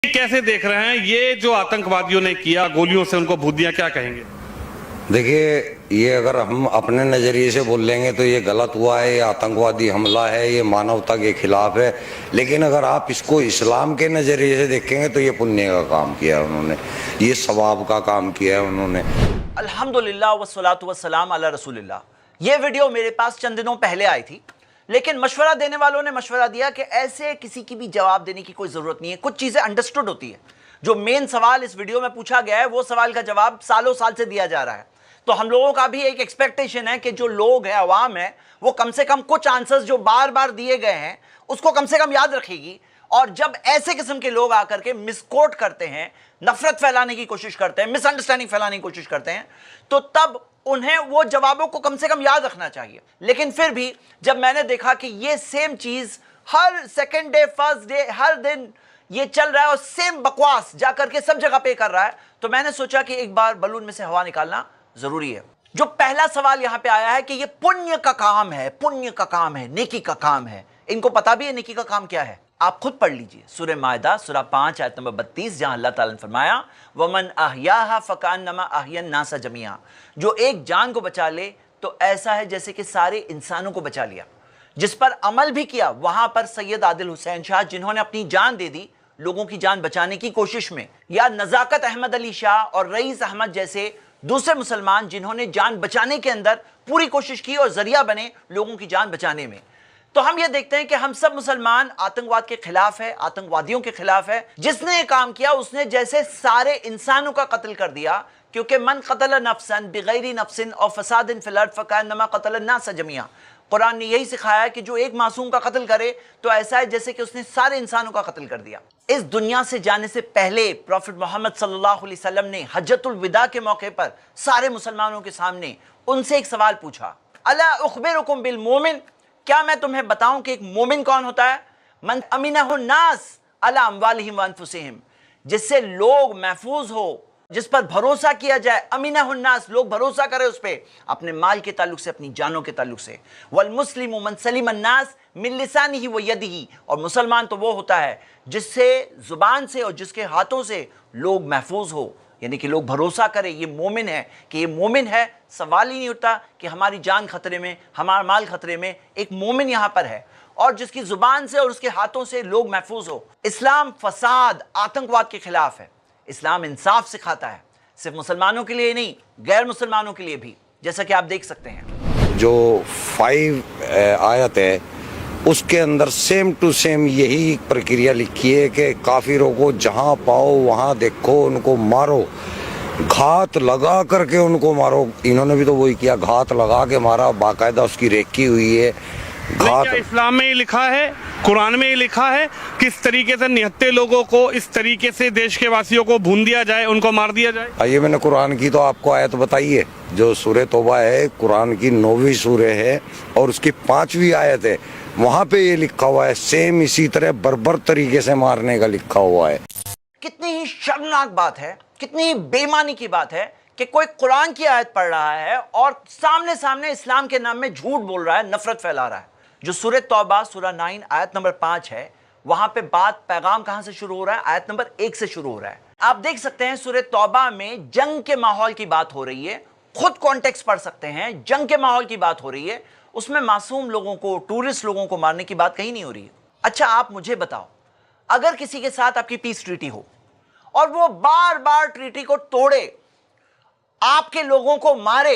कैसे देख रहे हैं ये जो आतंकवादियों ने किया, गोलियों से उनको भूत दिया, क्या कहेंगे? देखिए, ये अगर हम अपने नज़रिए से बोल लेंगे तो ये गलत हुआ है, ये आतंकवादी हमला है, ये मानवता के खिलाफ है। लेकिन अगर आप इसको इस्लाम के नज़रिए से देखेंगे तो ये पुण्य का काम किया है उन्होंने, ये सवाब का काम किया है उन्होंने। अल्हम्दुलिल्लाह वस्सलातु वस्सलाम अला रसूलिल्लाह। ये वीडियो मेरे पास चंद दिनों पहले आई थी, लेकिन मशवरा देने वालों ने मशवरा दिया कि ऐसे किसी की भी जवाब देने की कोई ज़रूरत नहीं है, कुछ चीज़ें अंडरस्टूड होती है। जो मेन सवाल इस वीडियो में पूछा गया है वो सवाल का जवाब सालों साल से दिया जा रहा है। तो हम लोगों का भी एक एक्सपेक्टेशन है कि जो लोग हैं, अवाम है, वो कम से कम कुछ आंसर्स जो बार बार दिए गए हैं उसको कम से कम याद रखेगी। और जब ऐसे किस्म के लोग आकर के मिसकोट करते हैं, नफरत फैलाने की कोशिश करते हैं, मिसअंडरस्टैंडिंग फैलाने की कोशिश करते हैं, तो तब उन्हें वो जवाबों को कम से कम याद रखना चाहिए। लेकिन फिर भी जब मैंने देखा कि ये सेम चीज़ हर सेकेंड डे, फर्स्ट डे, हर दिन ये चल रहा है और सेम बकवास जाकर के सब जगह पे कर रहा है, तो मैंने सोचा कि एक बार बलून में से हवा निकालना जरूरी है। जो पहला सवाल यहां पे आया है कि ये पुण्य का काम है, पुण्य का काम है, नेकी का काम है। इनको पता भी है नेकी का काम क्या है? आप खुद पढ़ लीजिए सूरह मायदा सूरह 5 आयत नंबर 32, जहां अल्लाह ताला ने फरमाया वमन अहयाहा फकान्नमा अहयन नासा जमिया। जो एक जान को बचा ले तो ऐसा है जैसे कि सारे इंसानों को बचा लिया। जिस पर अमल भी किया, वहां पर सैयद आदिल हुसैन शाह जिन्होंने अपनी जान दे दी लोगों की जान बचाने की कोशिश में, या नजाकत अहमद अली शाह और रईस अहमद जैसे दूसरे मुसलमान जिन्होंने जान बचाने के अंदर पूरी कोशिश की और जरिया बने लोगों की जान बचाने में। तो हम ये देखते हैं कि हम सब मुसलमान आतंकवाद के खिलाफ है, आतंकवादियों के खिलाफ है। जिसने ये काम किया उसने जैसे सारे इंसानों का कत्ल कर दिया, क्योंकि मन कतल नफ्सन बिगैरी नफ्सिन और फसादिन फिल अर्द फकान्नमा कतल अन्नास जमिया। कुरान ने यही सिखाया कि जो एक मासूम का कत्ल करे तो ऐसा है जैसे कि उसने सारे इंसानों का कत्ल कर दिया। इस दुनिया से जाने से पहले प्रॉफिट मोहम्मद सल्लल्लाहु अलैहि वसल्लम ने हज्जतुल विदा के मौके पर सारे मुसलमानों के सामने उनसे एक सवाल पूछा, अला उखबिरुकुम बिल मोमिन, क्या मैं तुम्हें बताऊं कि एक मोमिन कौन होता है? मन अमीनहु नास अला अमवालिहिम व अनफुसिहिम, जिससे लोग महफूज हो, जिस पर भरोसा किया जाए। अमीनहु नास, लोग भरोसा करें उस पे अपने माल के ताल्लुक से, अपनी जानों के ताल्लुक से। वल मुस्लिमु मन सलिमन नास मिन लिसानिही व यदिही, और मुसलमान तो वो होता है जिससे जुबान से और जिसके हाथों से लोग महफूज हो, यानी कि लोग भरोसा करें ये मोमिन है, कि ये मोमिन है। सवाल ही नहीं उठता कि हमारी जान खतरे में, हमारा माल खतरे में, एक मोमिन यहाँ पर है और जिसकी जुबान से और उसके हाथों से लोग महफूज हो। इस्लाम फसाद, आतंकवाद के खिलाफ है। इस्लाम इंसाफ सिखाता है, सिर्फ मुसलमानों के लिए नहीं, गैर मुसलमानों के लिए भी, जैसा कि आप देख सकते हैं। जो 5 आयत है उसके अंदर सेम टू सेम यही प्रक्रिया लिखी है कि काफिरों को जहाँ पाओ वहाँ देखो, उनको मारो, घात लगा करके उनको मारो। इन्होंने भी तो वही किया, घात लगा के मारा, बाकायदा उसकी रेकी हुई है। घात इस्लाम में ही लिखा है, कुरान में ही लिखा है किस तरीके से निहत्ते लोगों को इस तरीके से देश के वासियों को भून दिया जाए, उनको मार दिया जाए। आइए, मैंने कुरान की तो आपको आयत बताइए, जो सूरह तौबा है, कुरान की 9वीं सूरह है और उसकी 5वीं आयत है, वहाँ पे ये लिखा हुआ है, सेम इसी तरह बर्बर तरीके से मारने का लिखा हुआ है। कितनी ही शर्मनाक बात है, कितनी ही बेईमानी की बात है कि कोई कुरान की आयत पढ़ रहा है और सामने सामने इस्लाम के नाम में झूठ बोल रहा है, नफरत फैला रहा है। जो सूरह तौबा सूरह 9 आयत नंबर 5 है, वहां पे बात, पैगाम कहां से शुरू हो रहा है? आयत नंबर 1 से शुरू हो रहा है। आप देख सकते हैं सूरह तौबा में जंग के माहौल की बात हो रही है। खुद कॉन्टेक्स्ट पढ़ सकते हैं, जंग के माहौल की बात हो रही है। उसमें मासूम लोगों को, टूरिस्ट लोगों को मारने की बात कहीं नहीं हो रही है। अच्छा, आप मुझे बताओ, अगर किसी के साथ आपकी पीस ट्रीटी हो और वो बार बार ट्रीटी को तोड़े, आपके लोगों को मारे,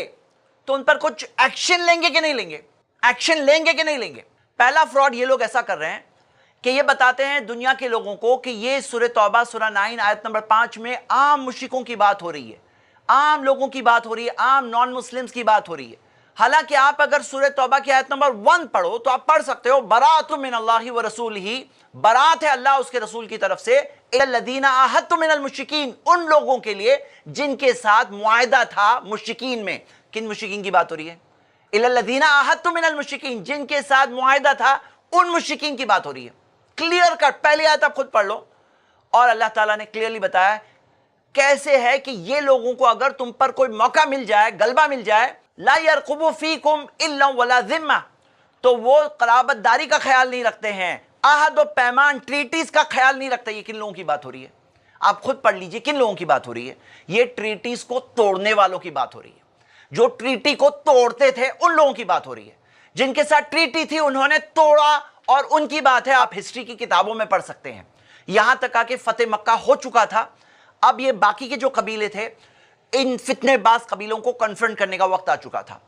तो उन पर कुछ एक्शन लेंगे कि नहीं लेंगे? एक्शन लेंगे कि नहीं लेंगे? पहला फ्रॉड ये लोग ऐसा कर रहे हैं कि ये बताते हैं दुनिया के लोगों को कि ये सूरह तौबा सूरह 9 आयत नंबर 5 में आम मुश्रिकों की बात हो रही है, आम लोगों की बात हो रही है, आम नॉन मुस्लिम्स की बात हो रही है। हालांकि आप अगर सूरह तौबा की आयत नंबर 1 पढ़ो तो आप पढ़ सकते हो, बराअतुम मिनल्लाहि व रसूलिही, बरात है अल्लाह उसके रसूल की तरफ से, इल्लल्लज़ीना आहदतुम मिनल मुश्रिकीन, उन लोगों के लिए जिनके साथ मुआहदा था मुश्रिकीन में। किन मुश्रिकीन की बात हो रही है? इल्लल्लज़ीना आहदतुम मिनल मुश्रिकीन, जिनके साथ मुआहदा था उन मुश्रिकीन की बात हो रही है। क्लियर कट, पहली आयत आप खुद पढ़ लो। और अल्लाह ताला ने क्लियरली बताया कैसे है कि ये लोगों को अगर तुम पर कोई मौका मिल जाए, गलबा मिल जाए, ला यरकुबु फीकुम इल्ला वला ज़िम्मा, तो वो क़राबतदारी का ख्याल नहीं रखते हैं, आहद और पैमान, ट्रीटीज का ख्याल नहीं रखता। ये किन लोगों की बात हो रही है? आप खुद पढ़ लीजिए किन लोगों की बात हो रही है। ये ट्रीटीज को तोड़ने वालों की बात हो रही है। जो ट्रीटी को तोड़ते थे उन लोगों की बात हो रही है। जिनके साथ ट्रीटी थी उन्होंने तोड़ा, और उनकी बात है। आप हिस्ट्री की किताबों में पढ़ सकते हैं। यहां तक आके फतेह मक्का हो चुका था। अब ये बाकी के जो कबीले थे, इन फितनेबाज कबीलों को कन्फ्रंट करने का वक्त आ चुका था।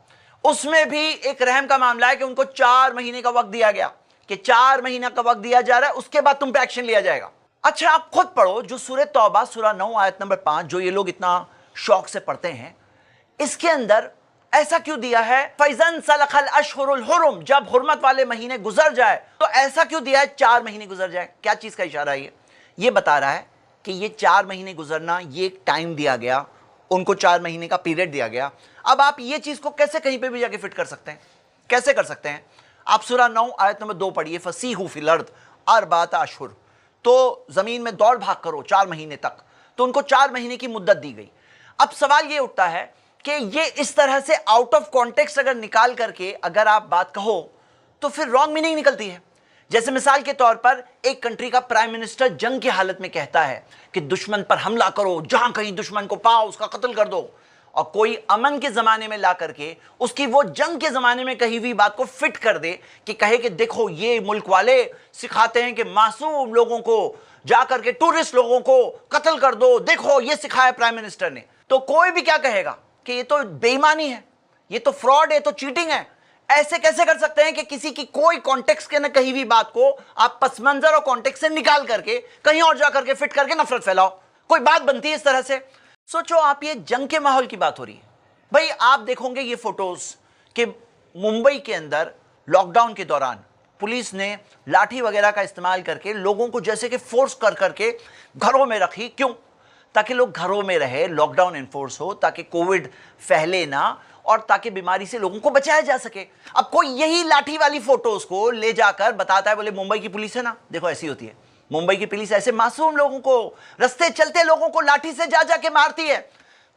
उसमें भी एक रहम का मामला है कि उनको 4 महीने का वक्त दिया गया, कि 4 महीना का वक्त दिया जा रहा है, उसके बाद तुम पे एक्शन लिया जाएगा। अच्छा, आप खुद पढ़ो जो सूरह तौबा सूरह 9 आयत नंबर 5, जो ये लोग इतना शौक से पढ़ते हैं, इसके अंदर ऐसा क्यों दिया है? फैजन सलखल अशहुरुल हुरुम, जब हुर्मत वाले महीने गुजर जाए, तो ऐसा क्यों दिया है 4 महीने गुजर जाए? क्या चीज का इशारा है? ये बता रहा है कि ये 4 महीने गुजरना, ये एक टाइम दिया गया, उनको 4 महीने का पीरियड दिया गया। अब आप ये चीज को कैसे कहीं पे भी जाके फिट कर सकते हैं? कैसे कर सकते हैं? आप सूरह 9 आयत नंबर 2 पढ़िए, फसीहु फिल अर्द अर्बात अशहुर, तो जमीन में दौड़ भाग करो 4 महीने तक। तो उनको 4 महीने की मुद्दत दी गई। अब सवाल ये उठता है कि ये इस तरह से आउट ऑफ कॉन्टेक्स्ट अगर निकाल करके अगर आप बात कहो तो फिर रॉन्ग मीनिंग निकलती है। जैसे मिसाल के तौर पर एक कंट्री का प्राइम मिनिस्टर जंग की हालत में कहता है कि दुश्मन पर हमला करो, जहां कहीं दुश्मन को पाओ उसका कत्ल कर दो, और कोई अमन के जमाने में ला करके उसकी वो जंग के जमाने में कही हुई बात को फिट कर दे कि कहे कि देखो ये मुल्क वाले सिखाते हैं कि मासूम लोगों को जा करके टूरिस्ट लोगों को कत्ल कर दो, देखो ये सिखाया प्राइम मिनिस्टर ने। तो कोई भी क्या कहेगा कि ये तो बेईमानी है, ये तो फ्रॉड है, तो चीटिंग है। ऐसे कैसे कर सकते हैं कि किसी की कोई कॉन्टेक्स्ट के न कही हुई बात को आप पस मंजर और कॉन्टेक्स्ट से निकाल करके कहीं और जा करके फिट करके नफरत फैलाओ? कोई बात बनती है इस तरह से? सोचो, आप ये जंग के माहौल की बात हो रही है। भाई आप देखोगे ये फोटोज कि मुंबई के अंदर लॉकडाउन के दौरान पुलिस ने लाठी वगैरह का इस्तेमाल करके लोगों को जैसे कि फोर्स कर करके घरों में रखी। क्यों? ताकि लोग घरों में रहे, लॉकडाउन इन्फोर्स हो, ताकि कोविड फैले ना, और ताकि बीमारी से लोगों को बचाया जा सके। अब कोई यही लाठी वाली फोटोज को ले जाकर बताता है, बोले मुंबई की पुलिस है ना, देखो ऐसी होती है। मुंबई की पुलिस ऐसे मासूम लोगों को, रस्ते चलते लोगों को लाठी से जा जाके मारती है।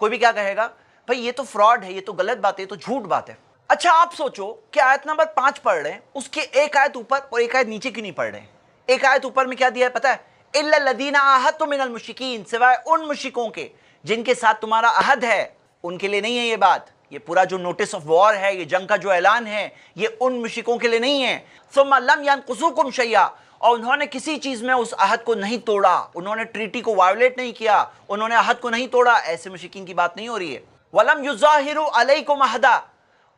कोई भी क्या कहेगा? भाई ये तो फ्रॉड है, ये तो गलत बात है, ये तो झूठ बात है। अच्छा, आप सोचो कि आयत नंबर 5 पढ़ रहे हैं, उसके एक आयत ऊपर और एक आयत नीचे क्यों नहीं पढ़ रहे हैं? एक आयत ऊपर में क्या दिया है पता है? इल्ला लदीना आहदतुम मिनल मुश्रिकीन, सिवाय उन मुश्रिकों के जिनके साथ तुम्हारा अहद है, उनके लिए नहीं है ये बात। ये पूरा जो नोटिस ऑफ वॉर है, ये जंग का जो ऐलान है, ये उन मुश्रिकों के लिए नहीं है। सुम्मा लम यनकुसुकुम शैया, और उन्होंने किसी चीज में उस अहद को नहीं तोड़ा, उन्होंने ट्रीटी को वायोलेट नहीं किया, उन्होंने अहद को नहीं तोड़ा, ऐसे मुश्रिकीन की बात नहीं हो रही है। वलम युज़ाहिरु अलैकुम अहदा,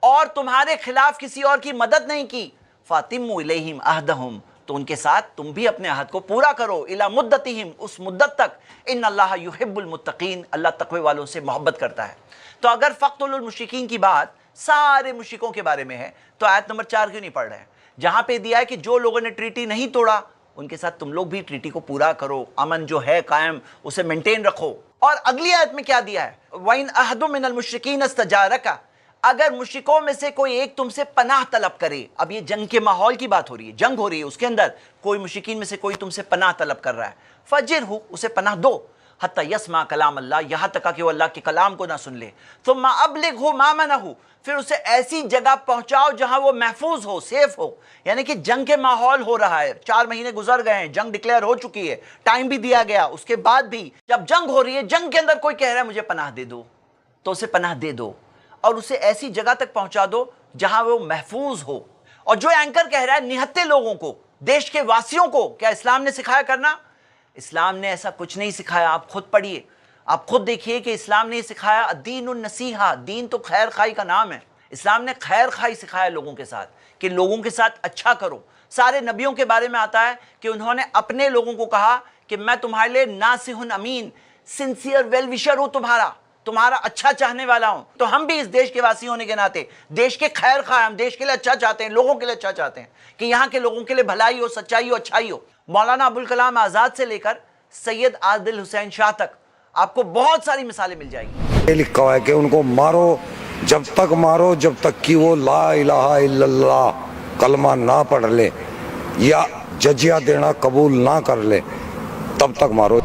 और तुम्हारे खिलाफ किसी और की मदद नहीं की। फातिमु इलैहिम अहदहुम, तो उनके साथ तुम भी अपने अहद को पूरा करो। इला मुद्दतिहिम, उस मुद्दत तक। इन्नल्लाह युहिब्बुल मुत्तकीन, अल्लाह तक़वे वालों से मोहब्बत करता है। तो अगर फ़क़्तुल मुश्रिकीन की बात सारे मुश्रिकों के बारे में है, तो आयत नंबर 4 क्यों नहीं पढ़ रहे हैं? जहां पे दिया है कि जो लोगों ने ट्रीटी नहीं तोड़ा उनके साथ तुम लोग भी ट्रीटी को पूरा करो, अमन जो है कायम उसे मेंटेन रखो। और अगली आयत में क्या दिया है? वइन अहदुम मिनल मुश्रिकीन इस्तजारका, अगर मुश्रिकों में से कोई एक तुमसे पनाह तलब करे। अब ये जंग के माहौल की बात हो रही है, जंग हो रही है, उसके अंदर कोई मुश्रिकीन में से कोई तुमसे पनाह तलब कर रहा है, फजिरहु, उसे पनाह दो, हत्ता यस्मा कलाम अल्लाह, यहां तक कि वो अल्लाह के कलाम को ना सुन ले। सुम्मा अबलिगहु मा मनहु, फिर उसे ऐसी जगह पहुंचाओ जहां वो महफूज हो, सेफ हो। यानी कि जंग के माहौल हो रहा है, 4 महीने गुजर गए हैं, जंग डिक्लेयर हो चुकी है, टाइम भी दिया गया, उसके बाद भी जब जंग हो रही है, जंग के अंदर कोई कह रहा है मुझे पनाह दे दो, तो उसे पनाह दे दो और उसे ऐसी जगह तक पहुंचा दो जहां वो महफूज हो। और जो एंकर कह रहा है निहत्ते लोगों को, देश के वासियों को क्या इस्लाम ने सिखाया करना? इस्लाम ने ऐसा कुछ नहीं सिखाया। आप खुद पढ़िए, आप खुद देखिए कि इस्लाम ने सिखाया दीनुन नसीहा, दीन तो खैर खाई का नाम है। इस्लाम ने खैर खाई सिखाया लोगों के साथ, कि लोगों के साथ अच्छा करो। सारे नबियों के बारे में आता है कि उन्होंने अपने लोगों को कहा कि मैं तुम्हारे लिए नासिहुन अमीन, सिंसियर वेल विशर हूं, तुम्हारा अच्छा चाहने वाला हूं। तो हम भी इस देश के वासी होने के नाते देश के खैर खा, हम देश के लिए अच्छा चाहते हैं, लोगों के लिए अच्छा चाहते हैं कि यहाँ के लोगों के लिए भलाई हो, सच्चाई हो, अच्छाई हो। मौलाना अबुल कलाम आजाद से लेकर सैयद आदिल हुसैन शाह तक आपको बहुत सारी मिसालें मिल जाएगी। ये लिखा हुआ है कि उनको मारो, जब तक मारो जब तक कि वो ला इलाहा इल्लल्लाह कलमा ना पढ़ ले या जजिया देना कबूल ना कर ले, तब तक मारो।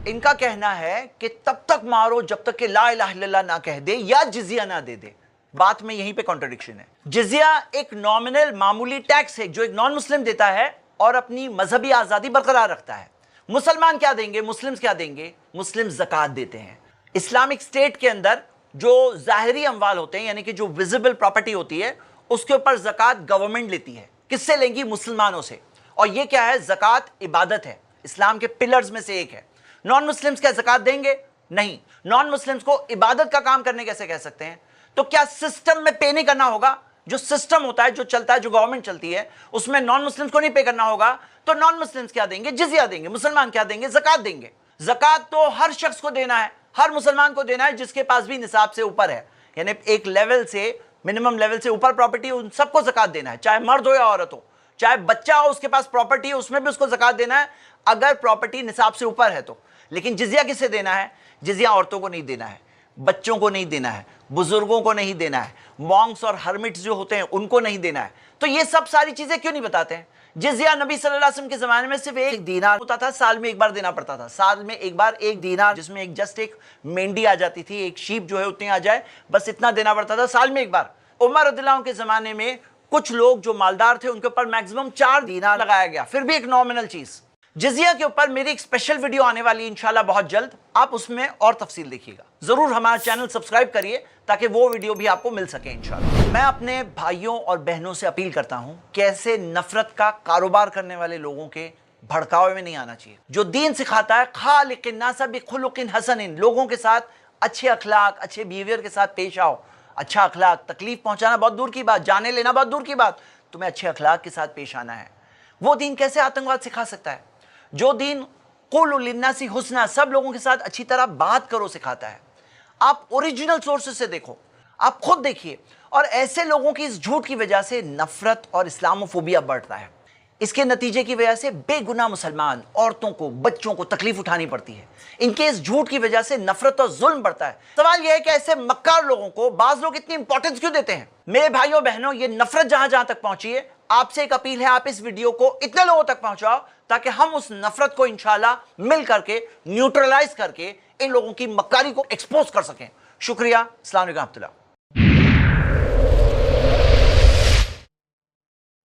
इनका कहना है कि तब तक मारो जब तक कि ला इलाहा इल्लल्लाह ना कह दे या जिजिया ना दे दे। बात में यहीं पे कॉन्ट्रडिक्शन है। जिजिया एक नॉमिनल मामूली टैक्स है जो एक नॉन मुस्लिम देता है, اور اپنی مذہبی آزادی برقرار رکھتا ہے۔ مسلمان کیا دیں گے؟ مسلمز کیا دیں گے؟ مسلم زکوٰۃ دیتے ہیں۔ اسلامک اسٹیٹ کے اندر جو ظاہری اموال ہوتے ہیں یعنی کہ جو ویزیبل پراپرٹی ہوتی ہے اس کے اوپر زکوٰۃ گورنمنٹ لیتی ہے۔ کس سے لیں گی؟ مسلمانوں سے۔ اور یہ کیا ہے؟ زکوٰۃ عبادت ہے، اسلام کے پلرز میں سے ایک ہے۔ نان مسلمز کیا زکوٰۃ دیں گے؟ نہیں۔ نان مسلمز کو عبادت کا کام کرنے کیسے کہہ سکتے ہیں؟ تو کیا سسٹم میں پے نہیں کرنا ہوگا؟ جو سسٹم ہوتا ہے، جو چلتا ہے، جو گورنمنٹ چلتی ہے، اس میں نان مسلمز کو نہیں پے کرنا ہوگا؟ تو نان مسلمز کیا دیں گے؟ جزیہ دیں گے۔ مسلمان کیا دیں گے؟ زکوٰۃ دیں گے۔ زکوٰۃ تو ہر شخص کو دینا ہے، ہر مسلمان کو دینا ہے جس کے پاس بھی نصاب سے اوپر ہے، یعنی ایک لیول سے، منیمم لیول سے اوپر پراپرٹی، ان سب کو زکوٰۃ دینا ہے، چاہے مرد ہو یا عورت ہو، چاہے بچہ ہو اس کے پاس پراپرٹی ہے اس میں بھی اس کو زکوٰۃ دینا ہے اگر پراپرٹی نصاب سے اوپر ہے تو۔ لیکن جزیہ کسے دینا ہے؟ جزیہ عورتوں کو نہیں دینا ہے، بچوں کو نہیں دینا ہے، بزرگوں کو نہیں دینا ہے، مونکس اور ہرمٹس جو ہوتے ہیں ان کو نہیں دینا ہے۔ تو یہ سب ساری چیزیں کیوں نہیں بتاتے ہیں؟ جزیہ نبی صلی اللہ علیہ وسلم کے زمانے میں صرف ایک دینار ہوتا تھا، سال میں ایک بار دینا پڑتا تھا، سال میں ایک بار ایک دینار، جس میں جسٹ ایک مینڈی آ جاتی تھی، ایک شیپ جو ہے اتنی آ جائے، بس اتنا دینا پڑتا تھا سال میں ایک بار۔ عمر رضی اللہ عنہ کے زمانے میں کچھ لوگ جو مالدار تھے ان کے اوپر میکسیمم 4 دینار لگایا گیا، پھر بھی ایک نامنل چیز۔ جزیہ کے اوپر میری ایک اسپیشل ویڈیو آنے والی ہے انشاءاللہ بہت جلد، آپ اس میں اور تفصیل دیکھیے گا۔ ضرور ہمارا چینل سبسکرائب کریے تاکہ وہ ویڈیو بھی آپ کو مل سکے انشاءاللہ۔ میں اپنے بھائیوں اور بہنوں سے اپیل کرتا ہوں کہ ایسے نفرت کا کاروبار کرنے والے لوگوں کے بھڑکاوے میں نہیں آنا چاہیے۔ جو دین سکھاتا ہے خالق الناس بخلق حسن، لوگوں کے ساتھ اچھے اخلاق، اچھے بیہیویئر کے ساتھ پیش آؤ۔ اچھا اخلاق، تکلیف پہنچانا بہت دور کی بات، جانے لینا بہت دور کی بات، تمہیں اچھے اخلاق کے ساتھ پیش آنا ہے۔ وہ دین کیسے آتنکواد سکھا سکتا ہے؟ جو دین قولوا للناس حسنا، سب لوگوں کے ساتھ اچھی طرح بات کرو سکھاتا ہے۔ آپ اوریجنل سورسز سے دیکھو، آپ خود دیکھیے، اور ایسے لوگوں کی اس جھوٹ کی وجہ سے نفرت اور اسلاموفوبیا بڑھتا ہے۔ اس کے نتیجے کی وجہ سے بے گناہ مسلمان، عورتوں کو، بچوں کو تکلیف اٹھانی پڑتی ہے۔ ان کے اس جھوٹ کی وجہ سے نفرت اور ظلم بڑھتا ہے۔ سوال یہ ہے کہ ایسے مکار لوگوں کو بعض لوگ اتنی امپورٹنس کیوں دیتے ہیں؟ میرے بھائیوں بہنوں، یہ نفرت جہاں جہاں تک پہنچی ہے، آپ سے ایک اپیل ہے، آپ اس ویڈیو کو اتنے لوگوں تک پہنچاؤ تاکہ ہم اس نفرت کو انشاءاللہ مل کر کے نیوٹرلائز کر کے ان لوگوں کی مکاری کو ایکسپوز کر سکیں۔ شکریہ، السلام علیکم ورحمۃ اللہ۔